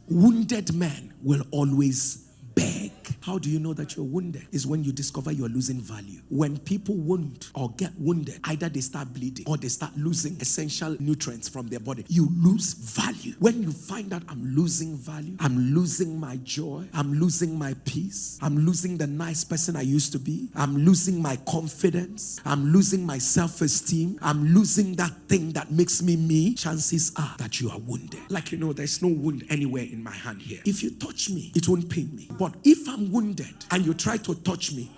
Wounded men will always beg. How do you know that you're wounded? Is when you discover you're losing value. When people wound or get wounded, either they start bleeding or they start losing essential nutrients from their body. You lose value. When you find out I'm losing value, I'm losing my joy, I'm losing my peace, I'm losing the nice person I used to be, I'm losing my confidence, I'm losing my self-esteem, I'm losing that thing that makes me me, chances are that you are wounded. Like, there's no wound anywhere in my hand here. If you touch me, it won't pain me. But if I'm wounded and you try to touch me,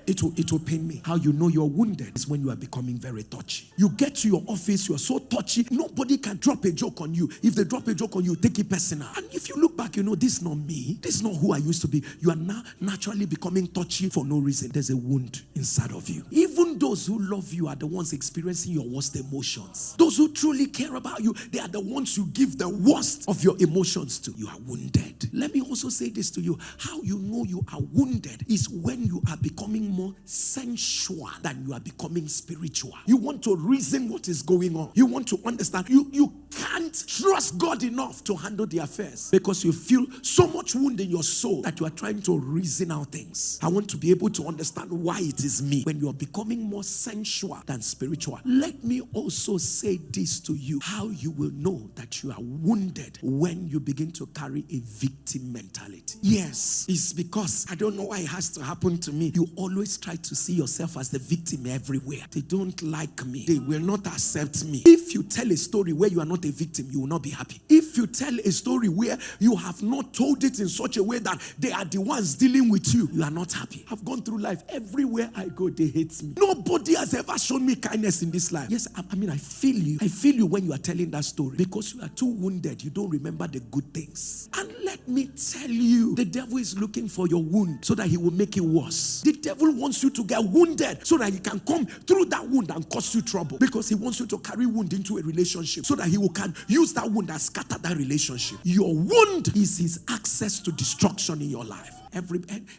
it will pain me. How you know you're wounded is when you are becoming very touchy. You get to your office, you are so touchy, nobody can drop a joke on you. If they drop a joke on you, take it personal. And if you look back, this is not me. This is not who I used to be. You are now naturally becoming touchy for no reason. There's a wound inside of you. Even those who love you are the ones experiencing your worst emotions. Those who truly care about you, they are the ones you give the worst of your emotions to. You are wounded. Let me also say this to you. How you know you are wounded is when you are becoming more sensual than you are becoming spiritual. You want to reason what is going on. You want to understand. You can't trust God enough to handle the affairs because you feel so much wound in your soul that you are trying to reason out things. I want to be able to understand why it is me. When you are becoming more sensual than spiritual, let me also say this to you. How you will know that you are wounded when you begin to carry a victim mentality. Yes, it's because I don't know why it has to happen to me. You always try to see yourself as the victim everywhere. They don't like me. They will not accept me. If you tell a story where you are not a victim, you will not be happy. If you tell a story where you have not told it in such a way that they are the ones dealing with you, you are not happy. I've gone through life. Everywhere I go, they hate me. Nobody has ever shown me kindness in this life. Yes, I feel you. I feel you when you are telling that story because you are too wounded. You don't remember the good things. And let me tell you, the devil is looking for your wound so that he will make it worse. The devil wants you to get wounded so that he can come through that wound and cause you trouble, because he wants you to carry wound into a relationship so that he can use that wound and scatter that relationship. Your wound is his access to destruction in your life.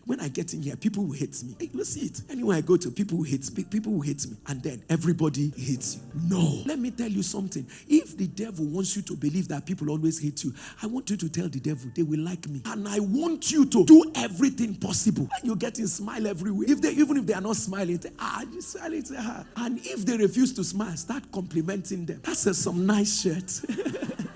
When I get in here, people will hate me. Hey, you see it. Anywhere I go to, people will hate me. People will hate me. And then everybody hates you. No. Let me tell you something. If the devil wants you to believe that people always hate you, I want you to tell the devil they will like me. And I want you to do everything possible. And you're getting smile everywhere. Even if they are not smiling, say, you smile, say, And if they refuse to smile, start complimenting them. That's some nice shirt.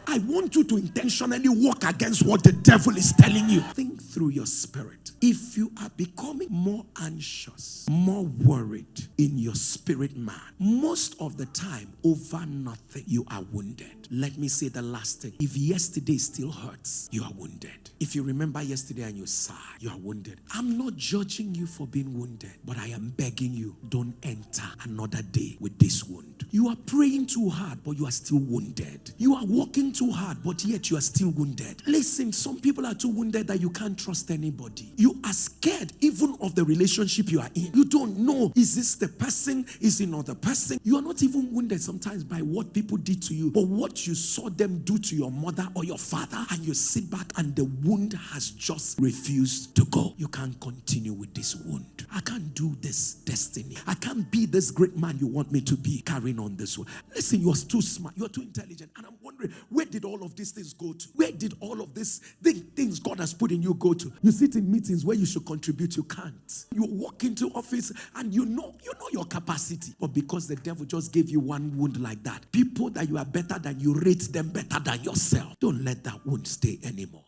I want you to intentionally walk against what the devil is telling you. Think through your spirit. If you are becoming more anxious, more worried in your spirit man, most of the time over nothing, you are wounded. Let me say the last thing. If yesterday still hurts, you are wounded. If you remember yesterday and you're sad, you are wounded. I'm not judging you for being wounded, but I am begging you, don't enter another day with this wound. You are praying too hard, but you are still wounded. You are working too hard, but yet you are still wounded. Listen, some people are too wounded that you can't trust anybody. You are scared even of the relationship you are in. You don't know, is this the person? Is it not the person? You are not even wounded sometimes by what people did to you, but what you saw them do to your mother or your father, and you sit back and the wound has just refused to go. You can't continue with this wound. I can't do this destiny. I can't be this great man you want me to be carrying on this way. Listen, you're too smart. You're too intelligent. And I'm wondering, where did all of these things go to? Where did all of these things God has put in you go to? You sit in meetings where you should contribute, you can't. You walk into office and you know your capacity. But because the devil just gave you one wound like that, people that you are better than, you rate them better than yourself. Don't let that wound stay anymore.